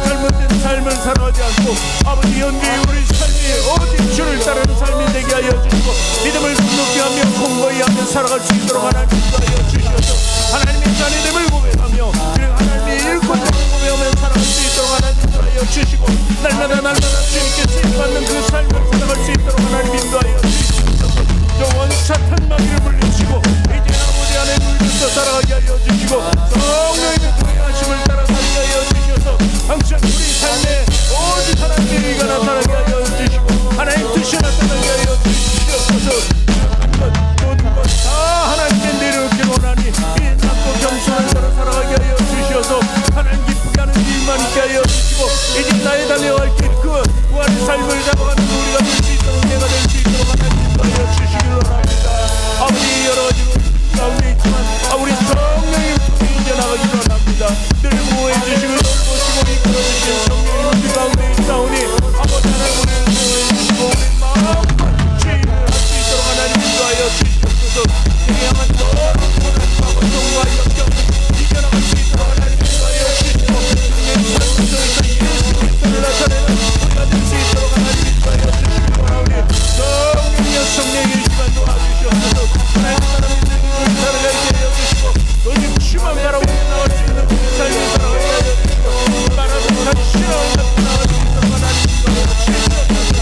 잘못된 삶을 살아가지 않고 아버지 현재의 우리 삶이 오직 주를 따르는 삶이 되게 하여 주시고 믿음을 굳게 하며 공고히 하며 살아갈 수 있도록 하나님 인도하여 주시옵소서. 하나님의 자녀됨을 고백하며 그리고 하나님의 일꾼됨을 고백하며 살아갈 수 있도록 하나님 인도하여 주시고 날마다 주님께 쓰임받는 그 삶을 살아갈 수 있도록 하나님 인도하여 주시옵소서. 영원 사탄 마귀를 물리치고 이제 아버지 안에 물들서 살아가게 하여 주시고 성령의 동행하심을 따라 살게 하여 주셔서 항상 우리 삶에 오직 하나님의 의가 나타나게 하여 주시고 하나님 뜻이 나타나게 하여 주시옵소서. 모든 것 다 하나님께 내려오길 원하니 이 낮고 겸손한 자로 살아가게 하여 주시어서 하나님 기쁘게 하는 일만 있게 하여 주시고 이제 나의 달려갈 길 그 부활의 삶을 잡아가는 우리가 될 수 있도록 내가 될 수 있도록 하나님 인도하여 주시길 원합니다. 아버지, 여러 가지로 가운데 있지만 우리 성령의 통해 이제 나가길 원합니다. 늘 보호해 주시고 돌보시고 이끌어 주신 성령의 우리 가운데 있사오니 아버지 하나님 우리를 보호해 주시고 우리 마음과 죄인을 할 수 있도록 하나님 인도하여 주시옵소서. 내게 향한 모든 고통과 역경을 이겨나갈 수 있도록 하나님 인도하여 주시고 내 삶 속에서 예수 그리스도를 나타내는 우리가 될 수 있도록 하나님 인도하여 주시기 원하오니 성령이여 성령의 시간 도와주시옵소서. 하나님 사람들이 우리 살아가게 하여 주시고 오직 주만 바라보며 나갈 수 있는 우리 삶을 살아가게 하여 주시고 말하는 참 싫어하는 나갈 수 있도록 하나님 인도하여 주시옵소서.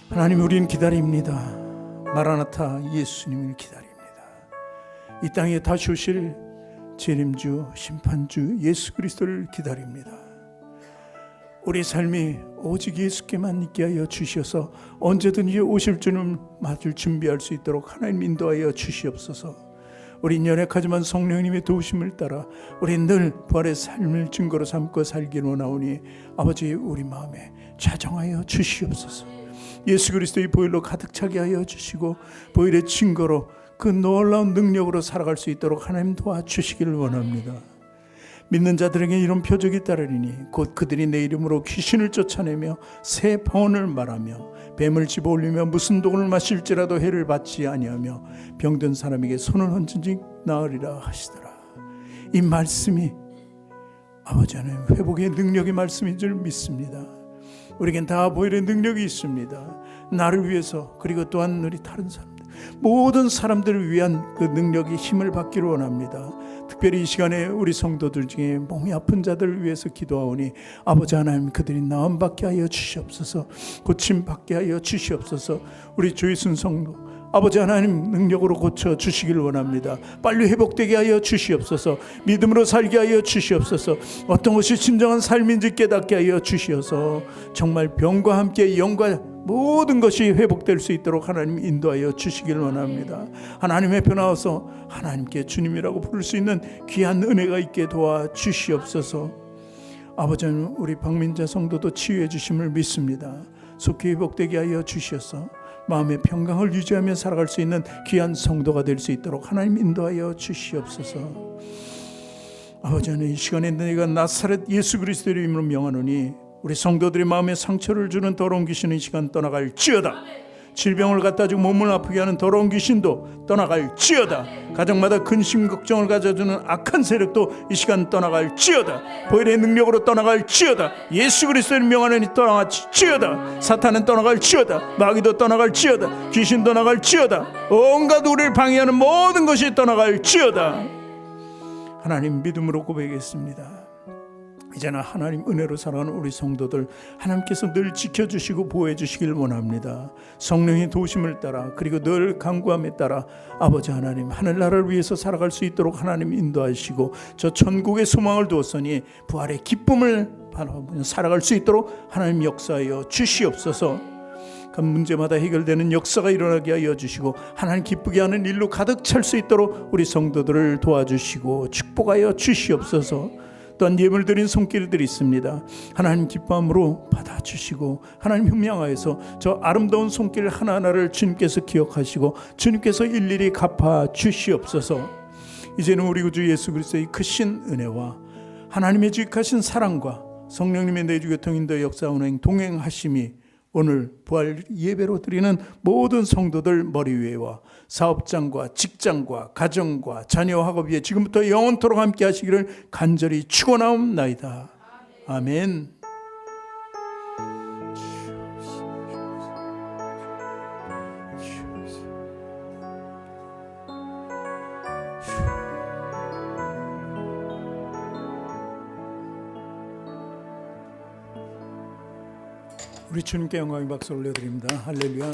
하나님, 우리는 기다립니다. 마라나타 예수님을 기다립니다. 이 땅에 다시 오실 재림주 심판주 예수 그리스도를 기다립니다. 우리 삶이 오직 예수께만 있게 하여 주시어서 언제든지 오실 주님 맞을 준비할 수 있도록 하나님 인도하여 주시옵소서. 우리 연약하지만 성령님의 도우심을 따라 우리 늘 부활의 삶을 증거로 삼고 살기를 원하오니 아버지 우리 마음에 좌정하여 주시옵소서. 예수 그리스도의 보혈로 가득 차게 하여 주시고 보혈의 증거로 그 놀라운 능력으로 살아갈 수 있도록 하나님 도와주시기를 원합니다. 믿는 자들에게 이런 표적이 따르리니 곧 그들이 내 이름으로 귀신을 쫓아내며 새 번을 말하며 뱀을 집어올리며 무슨 독을 마실지라도 해를 받지 아니하며 병든 사람에게 손을 얹은즉 나으리라 하시더라. 이 말씀이 아버지 하나님 회복의 능력의 말씀인 줄 믿습니다. 우리에겐 다 보혈의 능력이 있습니다. 나를 위해서 그리고 또한 우리 다른 사람들 모든 사람들을 위한 그 능력이 힘을 받기를 원합니다. 특별히 이 시간에 우리 성도들 중에 몸이 아픈 자들을 위해서 기도하오니 아버지 하나님 그들이 나음 받게 하여 주시옵소서. 고침 받게 하여 주시옵소서. 우리 주의순 성도 아버지 하나님 능력으로 고쳐 주시기를 원합니다. 빨리 회복되게 하여 주시옵소서. 믿음으로 살게 하여 주시옵소서. 어떤 것이 진정한 삶인지 깨닫게 하여 주시어서 정말 병과 함께 영과 모든 것이 회복될 수 있도록 하나님 인도하여 주시기를 원합니다. 하나님의 편 나와서 하나님께 주님이라고 부를 수 있는 귀한 은혜가 있게 도와 주시옵소서. 아버지는 우리 박민자 성도도 치유해 주심을 믿습니다. 속히 회복되게 하여 주시어서 마음의 평강을 유지하며 살아갈 수 있는 귀한 성도가 될 수 있도록 하나님 인도하여 주시옵소서. 아버지는 이 시간에 내가 나사렛 예수 그리스도의 이름으로 명하노니 우리 성도들의 마음에 상처를 주는 더러운 귀신의 시간 떠나갈지어다. 질병을 갖다 주고 몸을 아프게 하는 더러운 귀신도 떠나갈지어다. 가정마다 근심 걱정을 가져주는 악한 세력도 이 시간 떠나갈지어다. 보혈의 능력으로 떠나갈지어다. 예수 그리스도의 명하노니 떠나갈지어다. 사탄은 떠나갈지어다. 마귀도 떠나갈지어다. 귀신 떠나갈지어다. 온갖 우리를 방해하는 모든 것이 떠나갈지어다. 하나님 믿음으로 고백했습니다. 이제는 하나님 은혜로 살아가는 우리 성도들 하나님께서 늘 지켜주시고 보호해 주시길 원합니다. 성령의 도우심을 따라 그리고 늘 간구함에 따라 아버지 하나님 하늘나라를 위해서 살아갈 수 있도록 하나님 인도하시고 저 천국의 소망을 두었으니 부활의 기쁨을 바라보며 살아갈 수 있도록 하나님 역사하여 주시옵소서. 그 문제마다 해결되는 역사가 일어나게 하여 주시고 하나님 기쁘게 하는 일로 가득 찰 수 있도록 우리 성도들을 도와주시고 축복하여 주시옵소서. 또한 예물 드린 손길들이 있습니다. 하나님 기쁨으로 받아주시고 하나님 현명하여서 저 아름다운 손길 하나하나를 주님께서 기억하시고 주님께서 일일이 갚아 주시옵소서. 이제는 우리 구주 예수 그리스도의 크신 은혜와 하나님의 지극하신 사랑과 성령님의 내주 교통인도 역사 운행 동행하심이 오늘 부활 예배로 드리는 모든 성도들 머리 위에와 사업장과 직장과 가정과 자녀 학업 위에 지금부터 영원토록 함께 하시기를 간절히 축원하옵나이다. 아멘. 우리 주님께 영광의 박수 올려드립니다. 할렐루야.